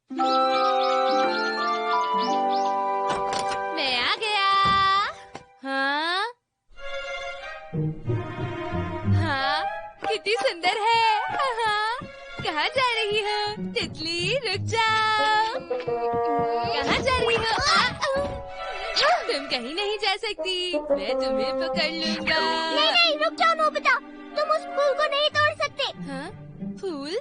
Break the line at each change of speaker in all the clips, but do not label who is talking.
मैं आ गया। हाँ हाँ, कितनी सुंदर है। हाँ, कहाँ जा रही हो तितली? रुक जाओ। कहाँ जा रही हो? तुम कहीं नहीं जा सकती, मैं तुम्हें पकड़ लूंगा।
नहीं नहीं, रुक जाओ नोबिता, तुम उस फूल को नहीं तोड़ सकते।
हाँ, फूल?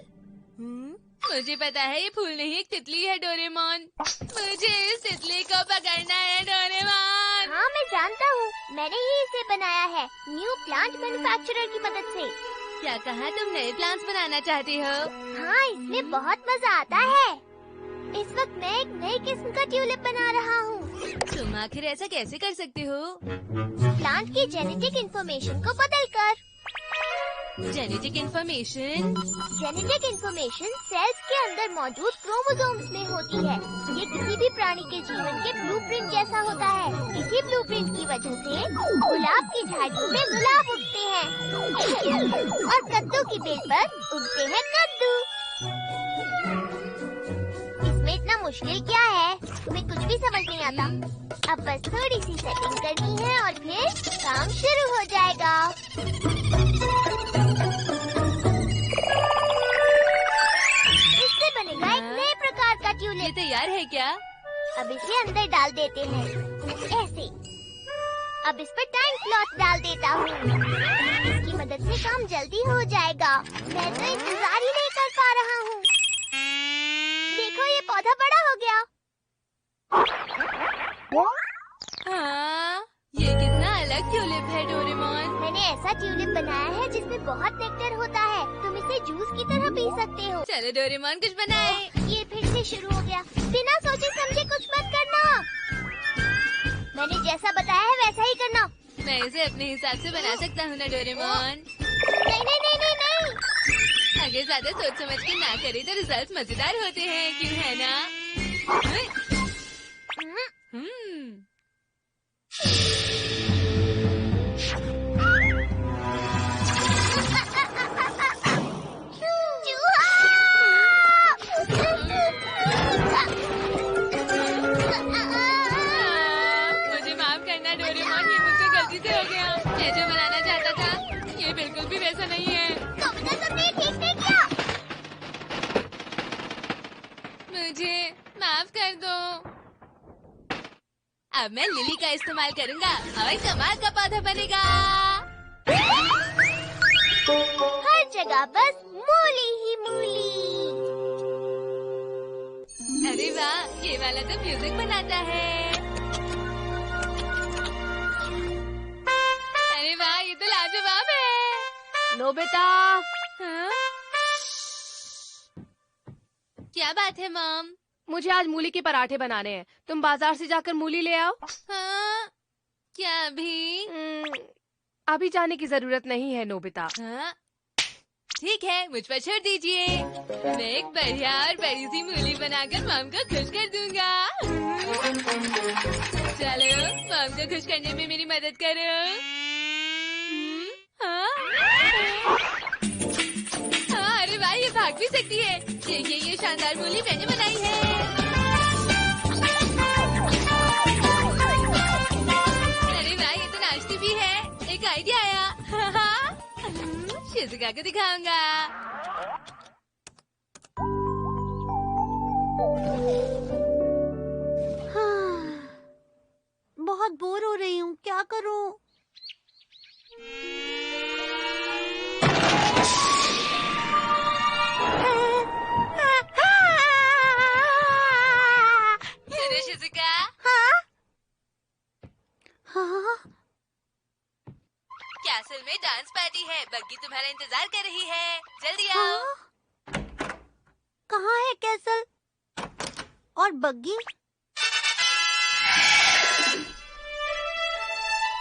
मुझे पता है ये फूल नहीं एक तितली है डोरेमोन। मुझे इस तितली को पकड़ना है डोरेमोन।
हाँ मैं जानता हूँ, मैंने ही इसे बनाया है न्यू प्लांट मैन्युफैक्चरर की मदद से।
क्या कहा? तुम नए प्लांट्स बनाना चाहती हो?
हाँ, इसमें बहुत मजा आता है। इस वक्त मैं एक नई किस्म का ट्यूलिप बना रहा हूँ।
तुम आखिर ऐसा कैसे कर सकते हो?
प्लांट की जेनेटिक इंफॉर्मेशन को बदलकर।
जेनेटिक इंफॉर्मेशन
सेल्स के अंदर मौजूद क्रोमोसोम्स में होती है। ये किसी भी प्राणी के जीवन के ब्लूप्रिंट जैसा होता है। इसी ब्लूप्रिंट की वजह से गुलाब की झाड़ियों में गुलाब उगते हैं और कद्दू की बेल पर उगते हैं कद्दू। इसमें इतना मुश्किल क्या है? तुम्हें कुछ भी समझ नहीं आता। अब बस थोड़ी सी सेटिंग करनी है और फिर काम शुरू हो जाएगा। इससे बनेगा एक नए प्रकार का ट्यूलिप।
ये तैयार है क्या?
अब इसे अंदर डाल देते हैं, ऐसे। अब इस पर टैंक क्लॉथ डाल देता हूँ। इसकी मदद से काम जल्दी हो जाएगा। मैं तो इंतजार ही नहीं कर पा रहा हूँ। देखो ये पौधा बड़ा हो गया।
हाँ, ये कितना अलग ट्यूलिप है डोरेमोन।
मैंने ऐसा ट्यूलिप बनाया है जिसमें बहुत नेक्टर होता है। तुम इसे जूस की तरह पी सकते हो।
चलो डोरेमोन कुछ बनाए।
ये फिर से शुरू हो गया। बिना सोचे समझे कुछ मत करना। मैंने जैसा बताया है वैसा ही करना।
मैं इसे अपने हिसाब से बना सकता हूँ ना डोरेमोन?
नहीं नहीं नहीं नहीं नहीं।
अगर ज्यादा सोच समझ के ना करे तो रिजल्ट मजेदार होते हैं, क्यों है ना? मुझे माफ करना डोरेमोन, ये मुझसे गलती से हो गया। ये जो बनाना चाहता था ये बिल्कुल भी वैसा नहीं है।
तुमने ठीक नहीं किया।
मुझे माफ कर दो। अब मैं लिली का इस्तेमाल करूंगा और कमाल का पौधा बनेगा।
हर जगह बस मूली ही मूली।
अरे वाह, ये वाला तो म्यूजिक बनाता है। अरे वाह, ये तो लाजवाब है।
नोबिता,
हाँ? क्या बात है मॉम?
मुझे आज मूली के पराठे बनाने हैं। तुम बाजार से जाकर मूली ले आओ।
हाँ? क्या अभी?
अभी जाने की जरूरत नहीं है नोबिता।
हाँ? ठीक है, मुझ पर छोड़ दीजिए। मैं एक बढ़िया और बड़ी सी मूली बनाकर मॉम को खुश कर दूंगा। चलो, मॉम को खुश करने में मेरी मदद करो। हाँ? हाँ, अरे वाह, ये भाग भी सकती है। ये शानदार मूली मैंने बनाई है। अरे वाह, ये तो नाचती भी है। एक आइडिया आया। शिजुका को दिखाऊंगा।
बहुत बोर हो रही हूँ, क्या करूँ?
सुनो शिजुका।
हाँ?
कैसल में डांस पार्टी है। बग्गी तुम्हारा इंतजार कर रही है, जल्दी आओ।
कहाँ है कैसल और बग्गी?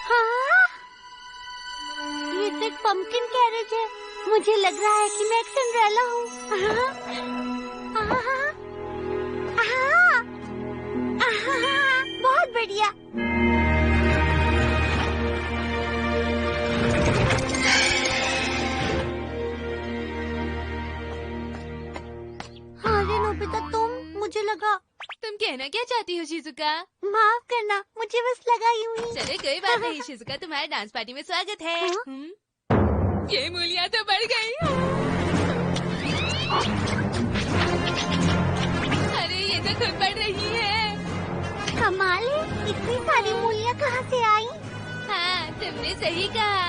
हाँ? ये तो एक पंपकिन कैरेज है। मुझे लग रहा है कि मैं एक सिंड्रेला हूँ। बहुत बढ़िया। मुझे लगा।
तुम कहना क्या चाहती हो शिजुका?
माफ करना, मुझे बस लगा यूं ही।
चलो कोई बात नहीं शिजुका, तुम्हारे डांस पार्टी में स्वागत है। ये मूलियाँ तो बढ़ गई। अरे ये तो खुद बढ़ रही है।
कमाल है, इतनी सारी मूलियाँ कहाँ से आई?
हाँ तुमने सही कहा।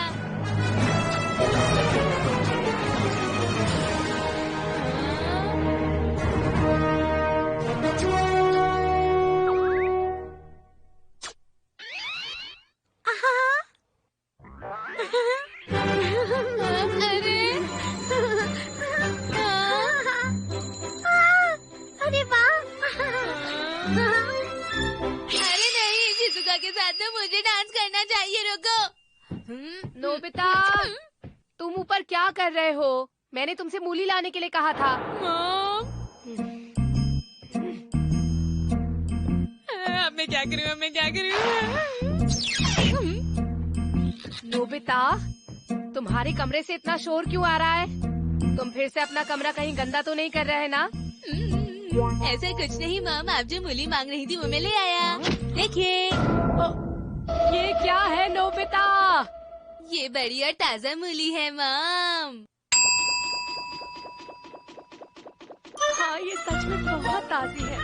के साथ तो मुझे डांस करना चाहिए। रुको।
नोबिता, तुम ऊपर क्या कर रहे हो? मैंने तुमसे मूली लाने के लिए कहा था।
अब मैं क्या करूं?
नोबिता, तुम्हारे कमरे से इतना शोर क्यों आ रहा है? तुम फिर से अपना कमरा कहीं गंदा तो नहीं कर रहे ना?
ऐसा कुछ नहीं मॉम, आप जो मूली मांग रही थी वो मैं ले आया। देखिए।
ये क्या है नोबिता?
ये बड़ी और ताजा मूली है मॉम।
हाँ ये सच में बहुत ताजी है।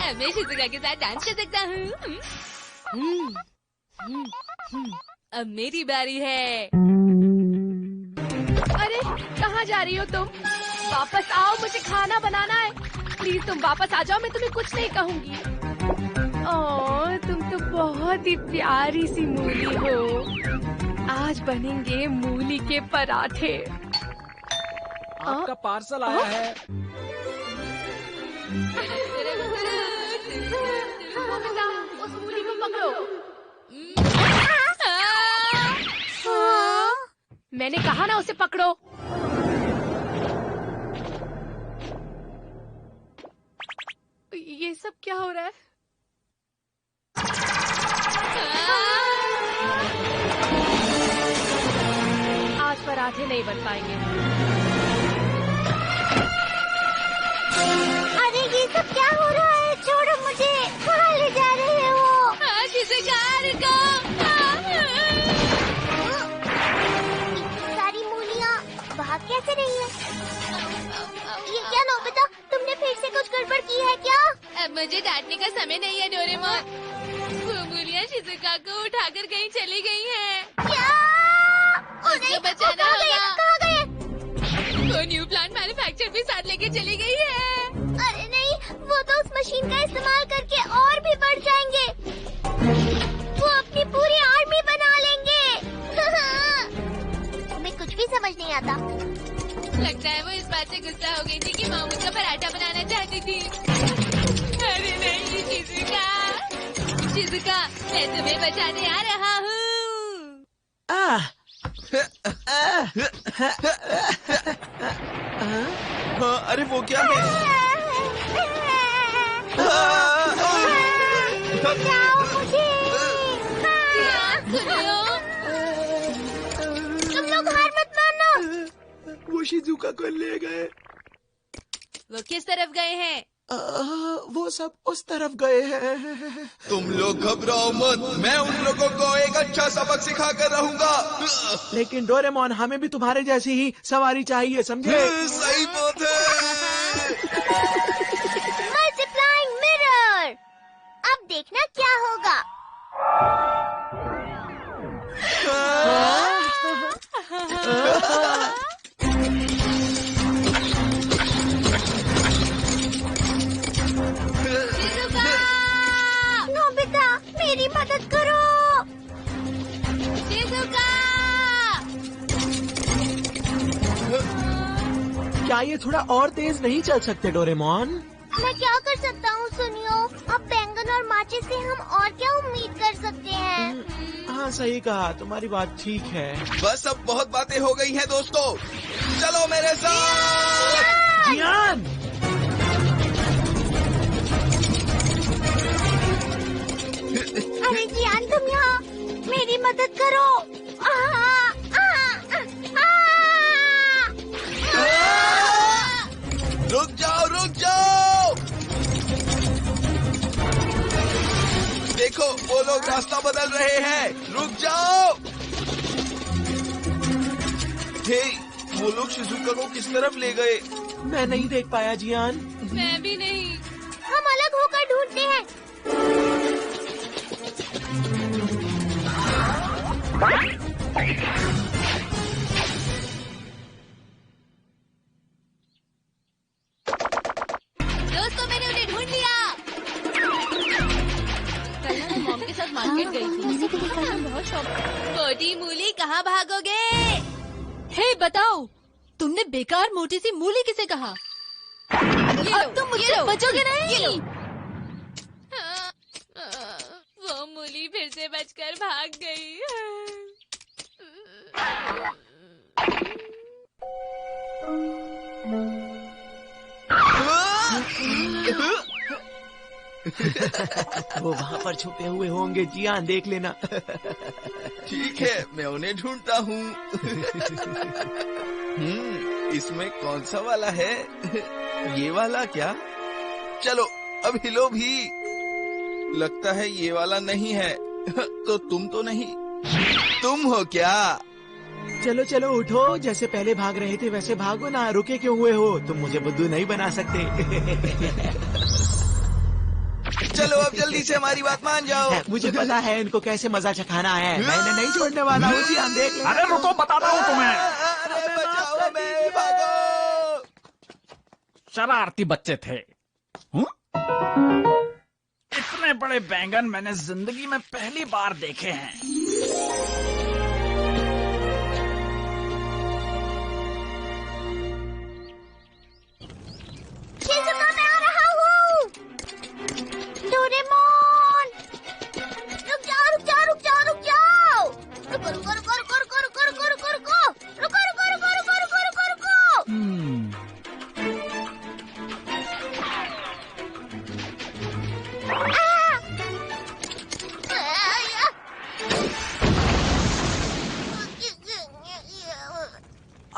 अब मैं शिजुका के साथ डांस कर सकता हूँ। अब मेरी बारी है।
अरे कहाँ जा रही हो तुम? वापस आओ, मुझे खाना बनाना है। प्लीज तुम वापस आ जाओ, मैं तुम्हें कुछ नहीं कहूँगी। ओह, तुम तो बहुत ही प्यारी सी मूली हो। आज बनेंगे मूली के पराठे।
आपका पार्सल आया है।
उस मूली को पकड़ो। मैंने कहा ना उसे पकड़ो। ये सब क्या हो रहा है? आज पराठे नहीं बन पाएंगे।
अरे ये सब क्या हो रहा है? छोड़ो मुझे, कहाँ ले जा रहे हो? इतनी सारी मूलियाँ भाग कैसे रही है? ये क्या नोबिता, तुमने फिर से कुछ गड़बड़ की है क्या?
अब मुझे डांटने का समय नहीं है डोरेमोन। वो मूलियाँ शिजुका को उठाकर कहीं चली गई हैं।
क्या?
उसको बचाना होगा।
कहाँ गए?
वो न्यू प्लांट मैन्युफैक्चर भी साथ लेके चली गई है।
अरे नहीं, वो तो उस मशीन का इस्तेमाल करके और भी बढ़ जाएंगे। वो अपनी पूरी आर्मी बना लेंगे। तुम्हें कुछ भी समझ नहीं आता।
लगता है वो इस बात से गुस्सा हो गई थी कि माँ उसका पराठा बनाना चाहती थी। अरे नहीं शिजुका, मैं तुम्हें बचाने आ रहा हूँ।
अरे वो क्या है?
बचाओ मुझे। तुम लोग हार मत मानो।
वो शिजुका को ले गए।
वो किस तरफ गए हैं?
वो सब उस तरफ गए हैं।
तुम लोग घबराओ मत, मैं उन लोगों को एक अच्छा सबक सिखा कर रहूंगा।
लेकिन डोरेमोन, हमें भी तुम्हारे जैसी ही सवारी चाहिए, समझे?
सही बात है।
मल्टीप्लाइंग मिरर, अब देखना क्या होगा। नोबिता, मेरी मदद करो।
शिजुका!
क्या ये थोड़ा और तेज नहीं चल सकते डोरेमोन?
मैं क्या कर सकता हूँ सुनियो, अब बैंगन और माचिस से हम और क्या उम्मीद कर सकते हैं?
हाँ सही कहा, तुम्हारी बात ठीक है।
बस अब बहुत बातें हो गई हैं दोस्तों, चलो मेरे साथ।
जियान!
अरे जियान, तुम यहाँ, मेरी मदद करो।
रुक जाओ देखो वो लोग रास्ता बदल रहे हैं। रुक जाओ। हे, वो लोग शिजुका को किस तरफ ले गए?
मैं नहीं देख पाया जियान।
मैं भी नहीं।
हम अलग होकर ढूंढते हैं।
दोस्तों, मैंने उन्हें ढूंढ लिया। कल मैं मॉम के साथ मार्केट गई थी। बहुत शौक। मोटी मूली कहाँ भागोगे? हे बताओ, तुमने बेकार मोटी सी मूली किसे कहा? अब तुम मुझसे बचोगे नहीं। वो मूली फिर से बचकर भाग गई।
वो वहाँ पर छुपे हुए होंगे जियान, देख लेना।
ठीक है, मैं उन्हें ढूंढता हूँ। इसमें कौन सा वाला है? ये वाला क्या? चलो अब हिलो भी। लगता है ये वाला नहीं है। तो तुम तो नहीं, तुम हो क्या?
चलो चलो उठो, जैसे पहले भाग रहे थे वैसे भागो ना। रुके क्यों हुए हो? तुम मुझे बुद्धू नहीं बना सकते।
चलो अब जल्दी से हमारी बात मान जाओ।
मुझे पता है इनको कैसे मजा चखाना है। मैंने नहीं छोड़ने वाला हूँ जियान, देख ले।
अरे रुको, बताता हूँ तुम्हें।
अरे बचाओ हमें, भागो।
शरारती बच्चे थे। इतने बड़े बैंगन मैंने जिंदगी में पहली बार देखे हैं।
शिजुका, मैं आ रहा हूँ। डोरेमोन, रुक जाओ, रुक जाओ, रुक जाओ, रुक जाओ। रुको, रुको, रुको, रुको, रुको, रुको, रुको, रुको, रुको, रुको, रुको, रुको, रुको, रुको, रुको, रुको।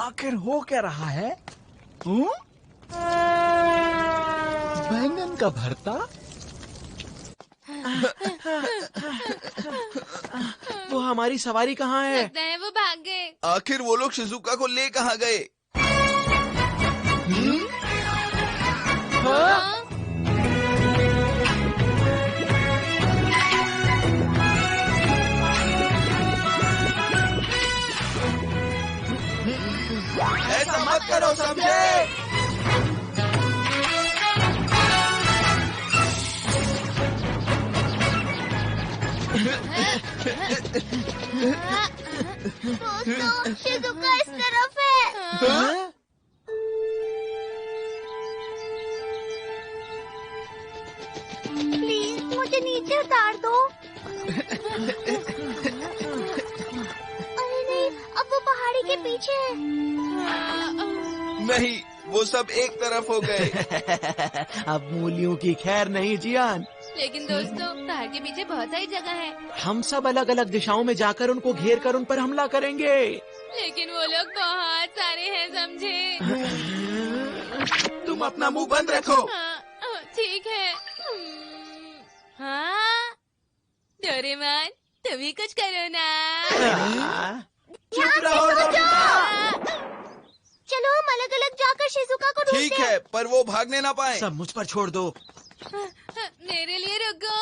आखिर हो क्या रहा है? बैंगन का भरता?
वो हमारी सवारी कहाँ है?
लगता है वो भाग गए।
आखिर वो लोग शिजुका को ले कहाँ गए?
हाँ?
ऐसा मत करो, समझे?
दोस्तों, शिजुका इस तरफ है। प्लीज मुझे नीचे उतार दो। अरे नहीं, अब वो पहाड़ी के पीछे है।
नहीं, वो सब एक तरफ हो गए।
अब मूलियों की खैर नहीं जियान।
लेकिन दोस्तों, पहाड़ के पीछे बहुत सारी जगह है।
हम सब अलग अलग दिशाओं में जाकर उनको घेर कर उन पर हमला करेंगे।
लेकिन वो लोग बहुत सारे हैं, समझे?
तुम अपना मुंह बंद रखो।
हाँ, ठीक है। हाँ, डोरेमोन, तुम ही कुछ करो ना।
चुप रहो,
चलो हम अलग अलग जाकर शिजुका को ढूंढते
ठीक
हैं।
है, पर वो भागने ना पाए।
सब मुझ पर छोड़ दो।
मेरे लिए रुको।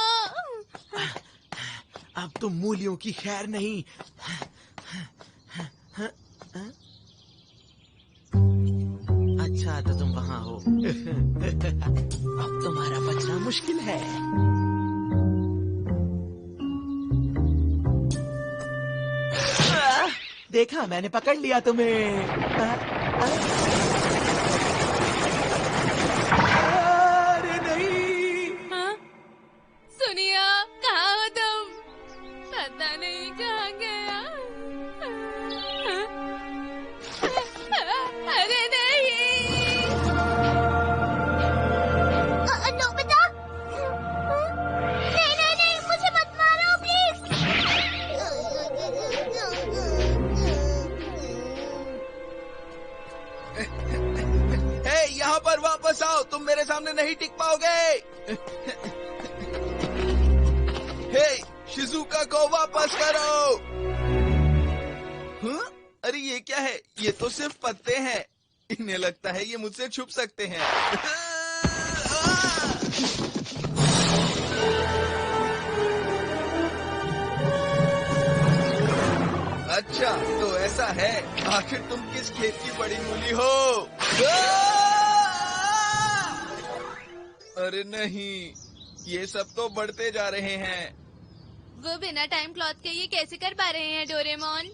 अब तुम मूलियों की खैर नहीं। अच्छा तो तुम वहाँ हो। अब तुम्हारा बचना मुश्किल है। देखा, मैंने पकड़ लिया तुम्हें। अरे नहीं।
हाँ? सुनिए, कहाँ हो तुम? पता नहीं कहाँ गया। अरे नहीं।
नोबिता, नहीं नहीं नहीं, मुझे मत मारो प्लीज।
हे, यहाँ पर वापस आओ, तुम मेरे सामने नहीं टिक पाओगे। हे, शिजुका को वापस करो। हाँ? अरे ये क्या है? ये तो सिर्फ पत्ते हैं। इन्हें लगता है ये मुझसे छुप सकते हैं। अच्छा तो ऐसा है। आखिर तुम किस खेत की बड़ी मूली हो? अरे नहीं, ये सब तो बढ़ते जा रहे हैं।
वो बिना टाइम क्लॉथ के ये कैसे कर पा रहे हैं डोरेमोन?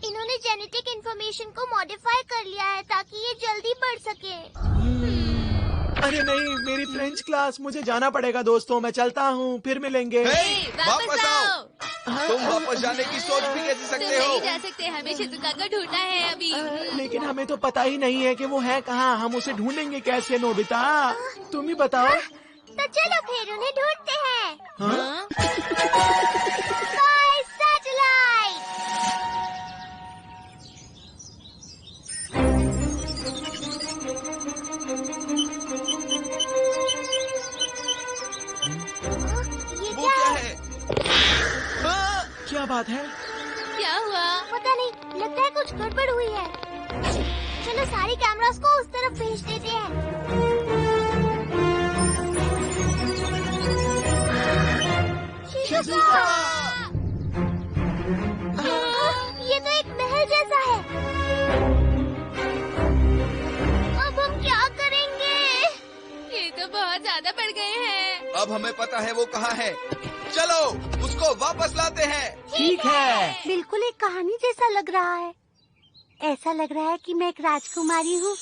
इन्होंने जेनेटिक इंफॉर्मेशन को मॉडिफाई कर लिया है ताकि ये जल्दी बढ़ सके।
अरे नहीं, मेरी फ्रेंच क्लास, मुझे जाना पड़ेगा दोस्तों। मैं चलता हूँ, फिर मिलेंगे।
वापस आओ। तुम वापस जाने की सोच भी कैसे
तुम
सकते हो?
नहीं जा सकते, हमें शिजुका को ढूंढना है अभी।
लेकिन हमें तो पता ही नहीं है कि वो है कहाँ। हम उसे ढूंढेंगे कैसे नोबिता? तुम ही बताओ।
तो चलो फिर उन्हें ढूंढते हैं।
हाँ?
Sky satellite. ये
वो
क्या
क्या
है?
है? हाँ?
क्या बात है?
क्या हुआ?
पता नहीं, लगता है कुछ गड़बड़ हुई है। चलो सारे कैमरास को उस तरफ भेज देते हैं। शिजुका! ये तो एक महल जैसा है। अब हम क्या करेंगे?
ये तो बहुत ज्यादा बढ़ गए हैं।
अब हमें पता है वो कहाँ है। चलो उसको वापस लाते हैं।
ठीक है।
बिल्कुल एक कहानी जैसा लग रहा है। ऐसा लग रहा है कि मैं एक राजकुमारी हूँ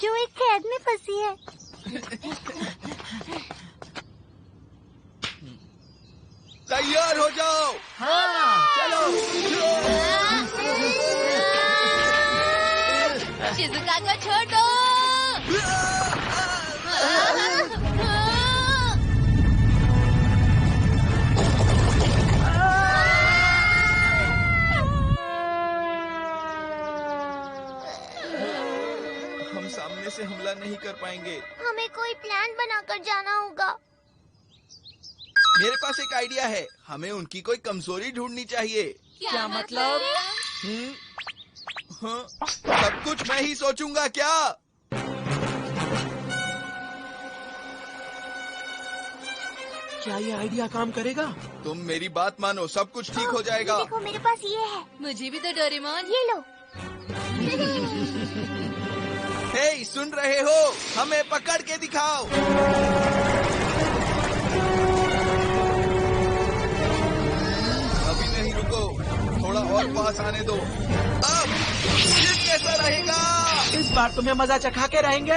जो एक कैद में फंसी है।
तैयार हो जाओ।
हाँ, चलो।
शिजुका को छोड़ दो।
हम सामने से हमला नहीं कर पाएंगे।
हमें कोई प्लान बनाकर जाना होगा।
मेरे पास एक आइडिया है। हमें उनकी कोई कमजोरी ढूंढनी चाहिए।
क्या मतलब?
हाँ, सब कुछ मैं ही सोचूंगा क्या?
क्या ये आइडिया काम करेगा?
तुम मेरी बात मानो, सब कुछ ठीक हो जाएगा।
देखो मेरे पास ये है।
मुझे भी तो डोरेमोन।
ये लो।
हे, सुन रहे हो? हमें पकड़ के दिखाओ। अभी नहीं, रुको, थोड़ा और पास आने दो। अब ये कैसा रहेगा?
इस बार तुम्हें मजा चखा के रहेंगे।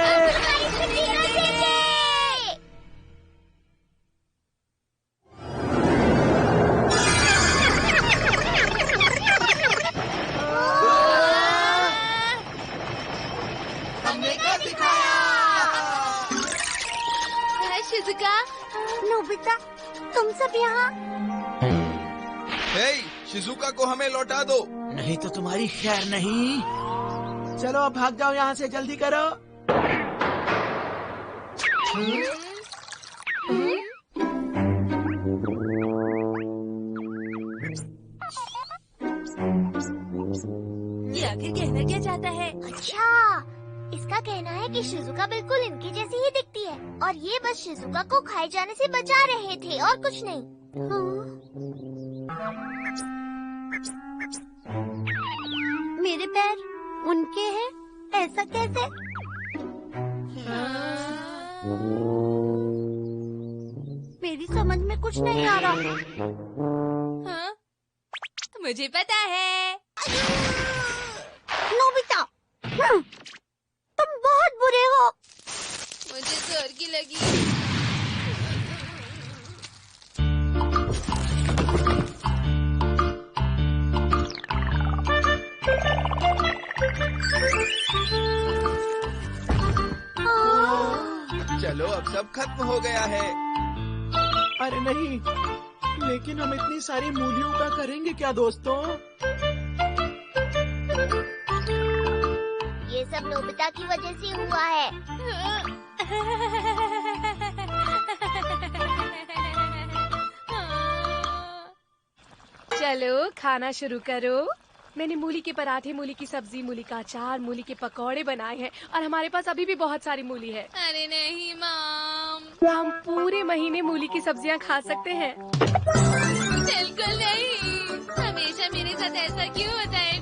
हमने क्या दिखाया?
शिजुका,
नोबिता, तुम सब यहाँ?
हे, शिजुका को हमें लौटा दो।
नहीं तो तुम्हारी खैर नहीं। चलो अब भाग जाओ यहाँ से, जल्दी करो।
ये आखिर कहना क्या चाहता है?
अच्छा, इसका कहना है कि शिजुका बिल्कुल इनकी जैसी ही दिखती है और ये बस शिजुका को खाए जाने से बचा रहे थे और कुछ नहीं। मेरे पैर उनके हैं, ऐसा कैसे? मेरी समझ में कुछ नहीं आ रहा।
हाँ? मुझे पता है।
नोबिता, तुम बहुत बुरे हो।
मुझे जोर की लगी।
चलो अब सब खत्म हो गया है।
अरे नहीं, लेकिन हम इतनी सारी मूलियों का करेंगे क्या दोस्तों?
ये सब नोबिता की वजह से हुआ है।
चलो खाना शुरू करो। मैंने मूली के पराठे, मूली की सब्जी, मूली का अचार, मूली के पकौड़े बनाए हैं और हमारे पास अभी भी बहुत सारी मूली है।
अरे नहीं मॉम,
हम पूरे महीने मूली की सब्जियां खा सकते हैं।
बिल्कुल नहीं। हमेशा मेरे साथ ऐसा क्यों होता है?